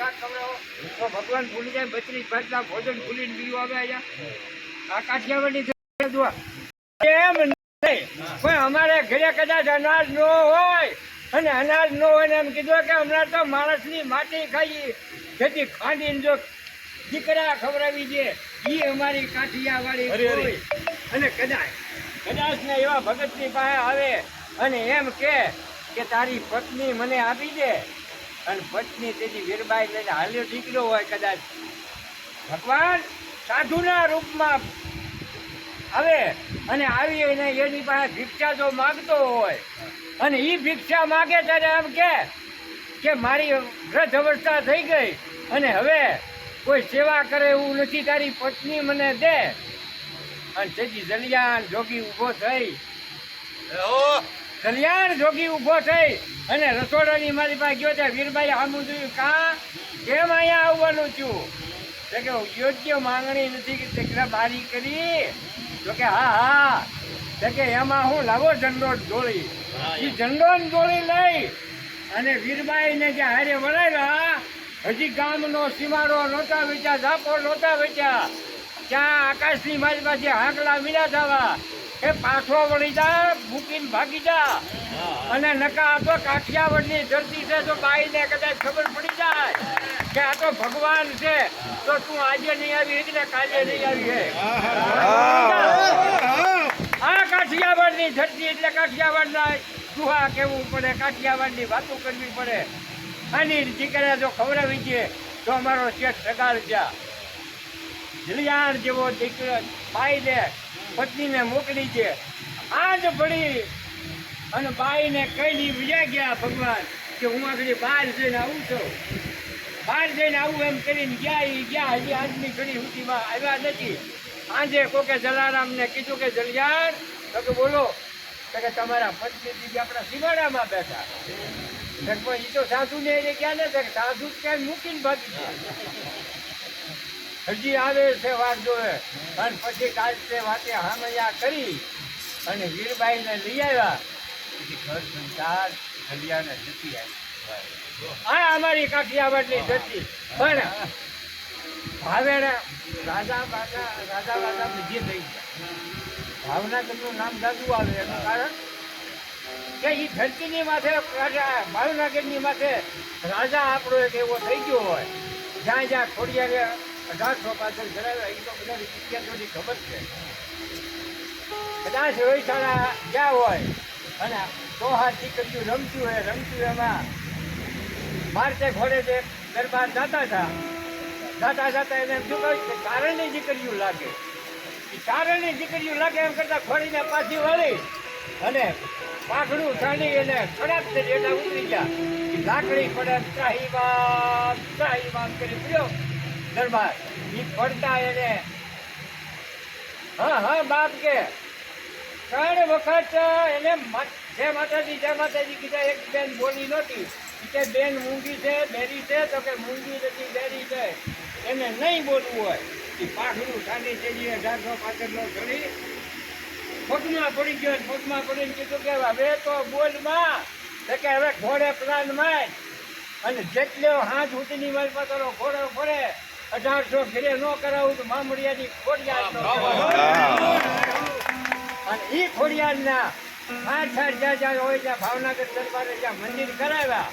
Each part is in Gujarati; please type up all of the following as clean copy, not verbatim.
શાક ખવડાવો તો ભગવાન ભૂલી જાય. 32 ભાતના ભોજન ભૂલીને બીજું આવે અહીંયા. આ કાઠિયાવાડની દુઆ એમ નહીં, પણ અમારે ઘરે કદાચ અનાજ ન હોય અને અનાજ ન હોય ને એમ કીધું કે હમણાં તો માણસની માટી ખાઈ જેથી ખાંડીને જો દીકરા ખવડાવી દે એ અમારી કાઠિયાવાડી હોય. અને કદાચ ને એવા ભગતની પાસે આવે અને એમ કે તારી પત્ની મને આપી દે અને પત્ની તેથી વીરબાઈ લઈને હાલ્યો દીકરો હોય કદાચ ભગવાન સાધુના રૂપમાં આવે અને આવીને એની પાસે ભિક્ષા જો માગતો હોય અને એ ભિક્ષા માગે ત્યારે એમ કે મારી વૃદ્ધ અવસ્થા થઈ ગઈ અને હવે કોઈ સેવા કરે એવું નથી, તારી પત્ની મને દે. અને તેથી જલિયાણ જોગી ઊભો થઈ અને રસોડાની મારી પાસે ગયો ત્યાં વીરબાઈ સામું જોયું કેમ અહીંયા આવવાનું છું તો કે યોગ્ય માંગણી નથી કે દીકરા બારી કરી તો કે હા તો કે એમાં હું લાવો ઝંડો ઢોળી એ ઝંડો ઢોળી લઈ અને વીરબાઈને જે હારે વળાવ્યા હજી ગામનો સીમાડો નહોતા વેચ્યા, ઝાપો નહોતા વેચ્યા, ત્યાં આકાશની મારી પાસે હાંકલા મીડા થવા એ પાછો વળી જા મૂકીને ભાગી જા. અને નકા આ તો કાઠિયાવાડની ધરતી છે, તો બાઈને કદાચ ખબર પડી જાય કે આ તો ભગવાન છે તો તું આજે નહીં આવી ને કાલે નહીં આવી હે. આ કાઠિયાવાડની ધરતી એટલે કાઠિયાવાડના દુહા કહેવું પડે, કાઠિયાવાડની વાતો કરવી પડે. અને દીકરા જો ખવડાવી છે તો અમારો શેઠ સગાડ છે. જલિયાણ જેવો દીકરો બાઈને પત્નીને મોકલી છે. આજ પડી અને બાઈને કઈ બીજા ગયા ભગવાન કે હું આગળ બહાર જઈને આવું છું, બહાર જઈને આવું એમ કરીને ગયા હજી આજની ઘડી સુધીમાં આવ્યા નથી. સાંજે કોકે જલારામને કીધું કે જલિયાણ તો કે બોલો તો કે તમારા પત્ની આપણા સીમાડામાં બેઠા. એ તો સાધુ ને ક્યાં ને સાધુ ક્યાંય મૂકીને ભાગી છે, હજી આવે છે વાત જોવે. અને પછી કાલ તે વાતે હામૈયા કરી અને વીરબાઈને લઈ આવ્યા. ઘર સંસાર જલિયાને જતી આવી. આ અમારી કાઠિયાવાડની ધરતી. પણ ભાવેણા રાજા બાજા બીજે થઈ ગયા. ભાવનગરનું નામ જાદુ આવે એનું કારણ કે એ ધરતીની માથે ભાવનગરની માથે રાજા આપણો એક એવો થઈ ગયો હોય જ્યાં ખોડિયારે 1800 પાછળ ધરાવ્યા. એ તો બધા વિદ્યાર્થીઓની ખબર છે. કદાચ રોહિશાળા ગયા હોય અને તો હાથ દીકરીઓ રમતું એમાં મારતે ઘોડે જે દરબાર જતા એને એમ શું કહ્યું કે કારણની દીકરીઓ લાગે. એ કારણની દીકરીઓ લાગે એમ કરતા ખોડીને પાછી વળી અને પાઘડું ચાલી એને ખડાપ એના ઉતરી ગયા. લાકડી પડે ત્રાહીમામ કરી પડ્યો દરબાર. એ પડતા એને હા બાપ કે 3 વખત એને જય માતાજી કીધા. એક બેન બોલી નહોતી કે બેન મૂંગી છે બેરી છે તો કે મૂંગી નથી બેરી છે, એને નહીં બોલવું હોય. એ પાઘડું ચાલી ચડી 1800 પાછળનો ચડી પગમાં પડી ગયો. પગમાં પડીને કીધું કે હવે તો બોલમાં કે હવે ઘોડે પ્લાન માર અને જેટલો હાથ ઉઠીની મારી પાસે ઘોડો ફરે 1800 ઘરે ન કરાવું તો મામડિયાની ખોડિયાર અને એ ખોડિયારના જ્યાં હોય ત્યાં ભાવનગર દરબારે જ્યાં મંદિર કરાવ્યા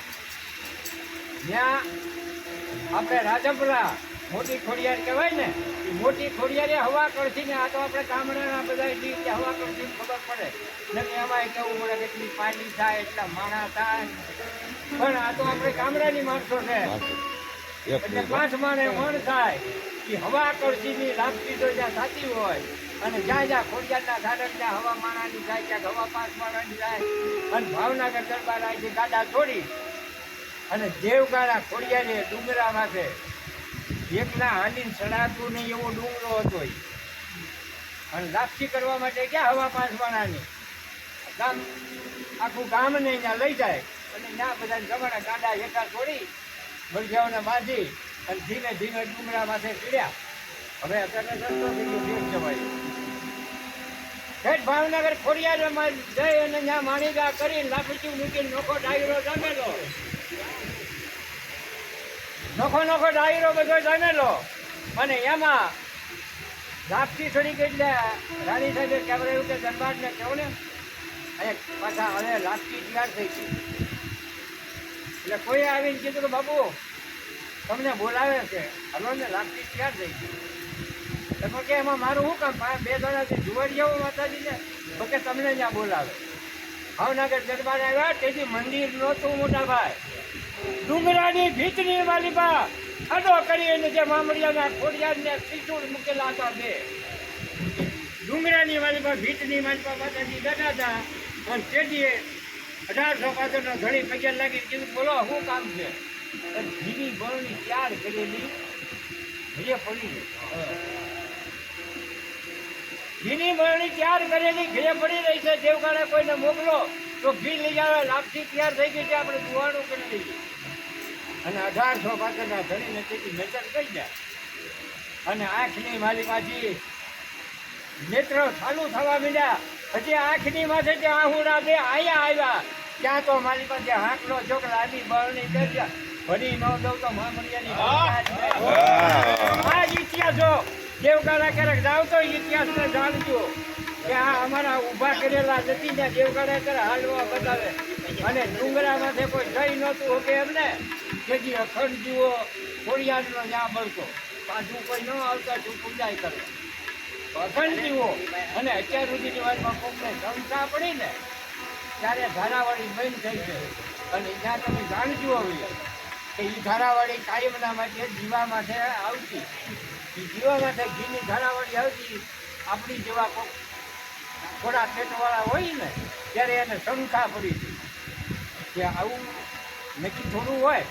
ત્યાં આપણે રાજપુરા મોટી ખોડિયાર કહેવાય ને. એ મોટી ખોડિયારે હવા કરતી ને આ તો આપણે ગામડાના બધા હવા કરતી ખબર પડે ને કે એમાં કેવું પડે કેટલી પાણી થાય એટલા માણા થાય. પણ આ તો આપણે ગામડાની માણસો છે એટલે 5 માણે મણ થાય. એ હવા કરતીની લાગતી તો જ્યાં થતી હોય અને જ્યાં ખોડિયારના ધારક ત્યાં હવા માણાની થાય ત્યાં હવા 5 માણાની થાય. અને ભાવનગર દરબાર અહીંથી ગાડા છોડી અને દેવગાળા ખોડિયાને ડુંગરા માથે એકલા હાલીને ચડાતું નહીં એવો ડુંગરો હતો. અને લાપસી કરવા માટે ક્યાં હવા 5 માણાની આખું ગામને ત્યાં લઈ જાય અને ત્યાં બધા જવાના ગાડા હેઠા છોડી બળજાઓને બાંધી અને ધીમે ધીમે ડુંગરા માથે ચડ્યા. હવે અત્યારે રસ્તો થઈ ગયો ભેટ જવાય. ભાવનગર ખોડિયારમાં જઈ અને ત્યાં માણીગા કરીને લાપસી મૂકીને નોખો ડાયરો જમેલો. નોખો નોખો ડાયરો બધો જમેલો અને એમાં લાપસી થોડીક એટલે રાણી સાહેબે કેમેરા એવું કે દરબારને કહો ને અને પાછા હવે લાપસી તૈયાર થઈ ગઈ એટલે કોઈ આવીને કીધું કે બાબુ તમને બોલાવે છે હલો ને લાપસી તૈયાર થઈ ગઈ તો કે એમાં મારું શું કામ બે જણાથી જુવાડી આવું માતાજીને તો કે તમને ત્યાં બોલાવે ભાવનગર દરબાર આવ્યા તેથી મંદિર નહોતું મોટા ભાઈ ડુંગરાની ભીતની માલિપા આડો કરી એને જે મામડિયાના ખોડિયારને ખીચુડ મૂકેલા હતા બે ડુંગરાની માલિપા ભીતની માલિપા માતાજી બેઠા હતા અને તેથી 1865 ઘડી પગે લાગી કીધું બોલો શું કામ છે ઘીની બરણી તૈયાર કરેલી ઘરે પડી ઘીની બરણી તૈયાર કરેલી ઘરે પડી રહી છે દેવકાળે કોઈને મોકલો તો ઘી લઈ આવે લાપસી તૈયાર થઈ ગઈ છે આપણે દુવાણું કરી લઈએ અને 1865 ધણીને તેથી નજર કરી જાય અને આંખની માલિકાથી નેત્રો ચાલુ થવા માંડ્યા હજી આંખની માથે જે આહુડા બે અહીંયા આવ્યા ત્યાં તો મારી પાસે હાંકનો છોકરા આની બરણી કર્યા ભરી ન દઉં તો મામડિયાની આ જ ઇતિહાસો દેવકાળા ક્યારેક જાવ તો ઇતિહાસને જાણજો કે આ અમારા ઊભા કરેલા નથી ને દેવકાળા કરે હાલવા બતાવે અને ડુંગરા માથે કોઈ જઈ નહોતું હોકે એમને જેથી અખંડ જુઓ ખોડિયારનો ત્યાં બળતો પાછું કોઈ ન આવતા તું પૂજાય કરે અખંડ જીવો અને અત્યાર સુધીની વાતમાં કોકને શંકા પડી ને ત્યારે ધારાવાળી બંધ થઈ છે અને ત્યાં તમે જાણજો હવે કે એ ધારાવાળી કાયમના માટે જીવા માટે આવતી એ જીવા માટે ઘીની ધારાવાળી આવતી આપણી જેવા કોક થોડા પેટવાળા હોય ને ત્યારે એને શંકા પડી હતી કે આવું નક્કી થોડું હોય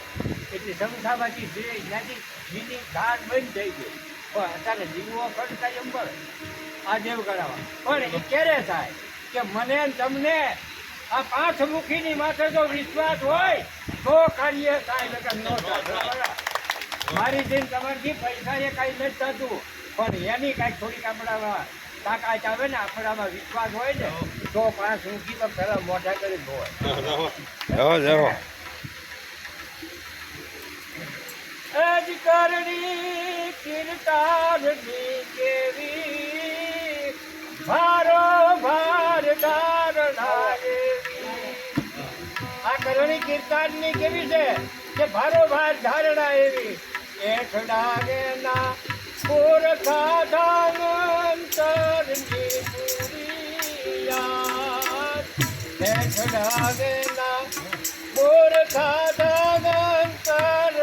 એટલે શંકામાંથી ત્યાંથી ઘીની ધાર બંધ થઈ ગઈ પણ અત્યારે જીવો કરતા એમ પડે આ દેવ કરાવવા પણ એ ક્યારે થાય કે મને તમને આ 5 મુખીની માથે જો વિશ્વાસ હોય તો કાર્ય થાય નકર ન થાય મારી દિન તમારથી પૈસા એ કાંઈ નથી થતું પણ એની કાંઈક થોડીક આપણા તાકાત આવે ને આપણામાં વિશ્વાસ હોય ને તો 5 મુખી તો પેલા મોઢા કરી હોય અજકરણી કીર્તારની કેવી ભારો ભાર ધારણા એવી આ કરણી કીર્તાનની કેવી છે કે ભારો ભાર ધારણા એવી એઠડાગેના કોરખા ધાંગંતરની પુરિયા એઠડાગેના કોરખા ધાંગંતરની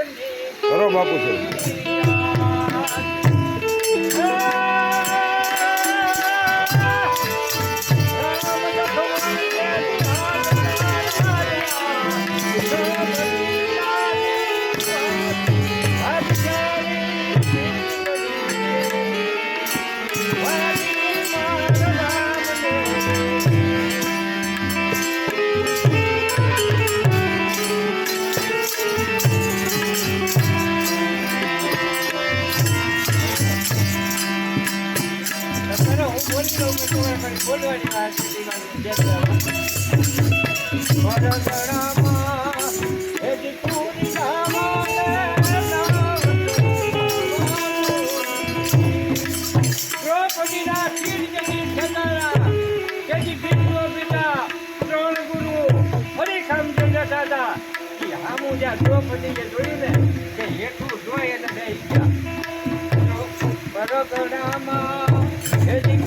કરો બાપુ છે બોલવાની વાત દ્રૌપદીના શિર જગી છતારા તેથી ભીમનો પિતા 3 ગુરુ હરિખામચંદ્ર દાદા એ હામું જ્યાં દ્રૌપદીએ જોયું ને કે હેઠું જોઈ અને બેસી ગયા પરગણામાં તેથી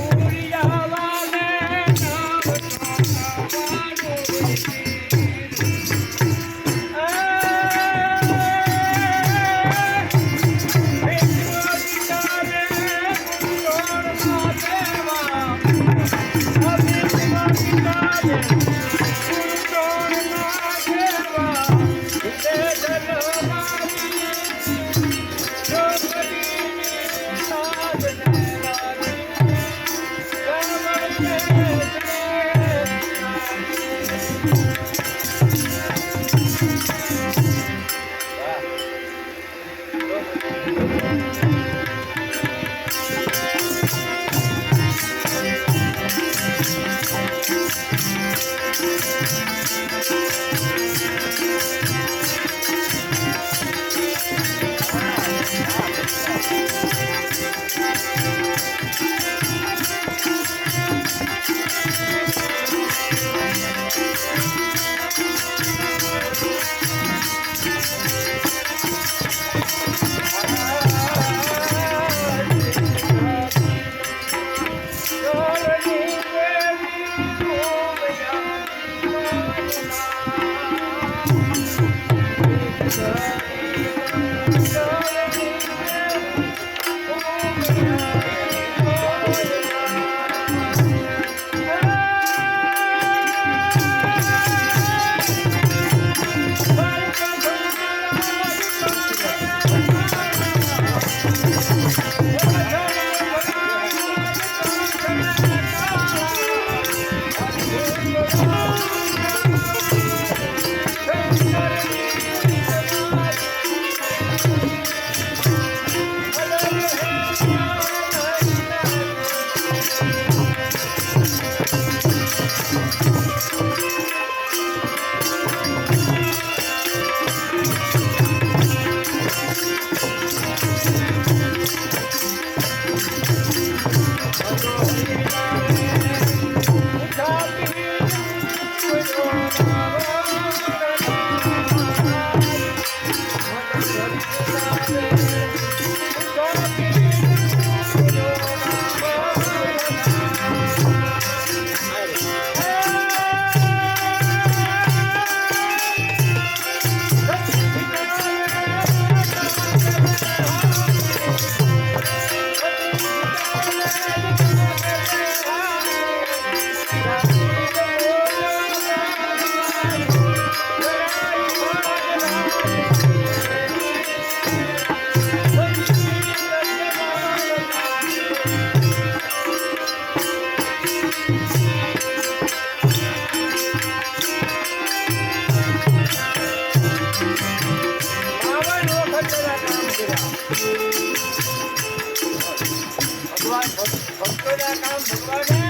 ભક્તોના કામ ભગવાને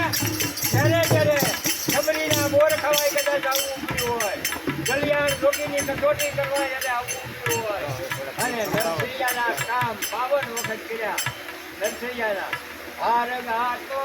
જ્યારે જ્યારે ખબરીના બોર ખવાય કદાચ આવવું પડ્યું હોય, કલ્યાણ જોગીની કસોટી કરવા જ્યારે આવવું પડ્યું હોય, અને નરસૈયાના કામ 52 વખત કર્યા. નરસૈયાના હાર ગાતો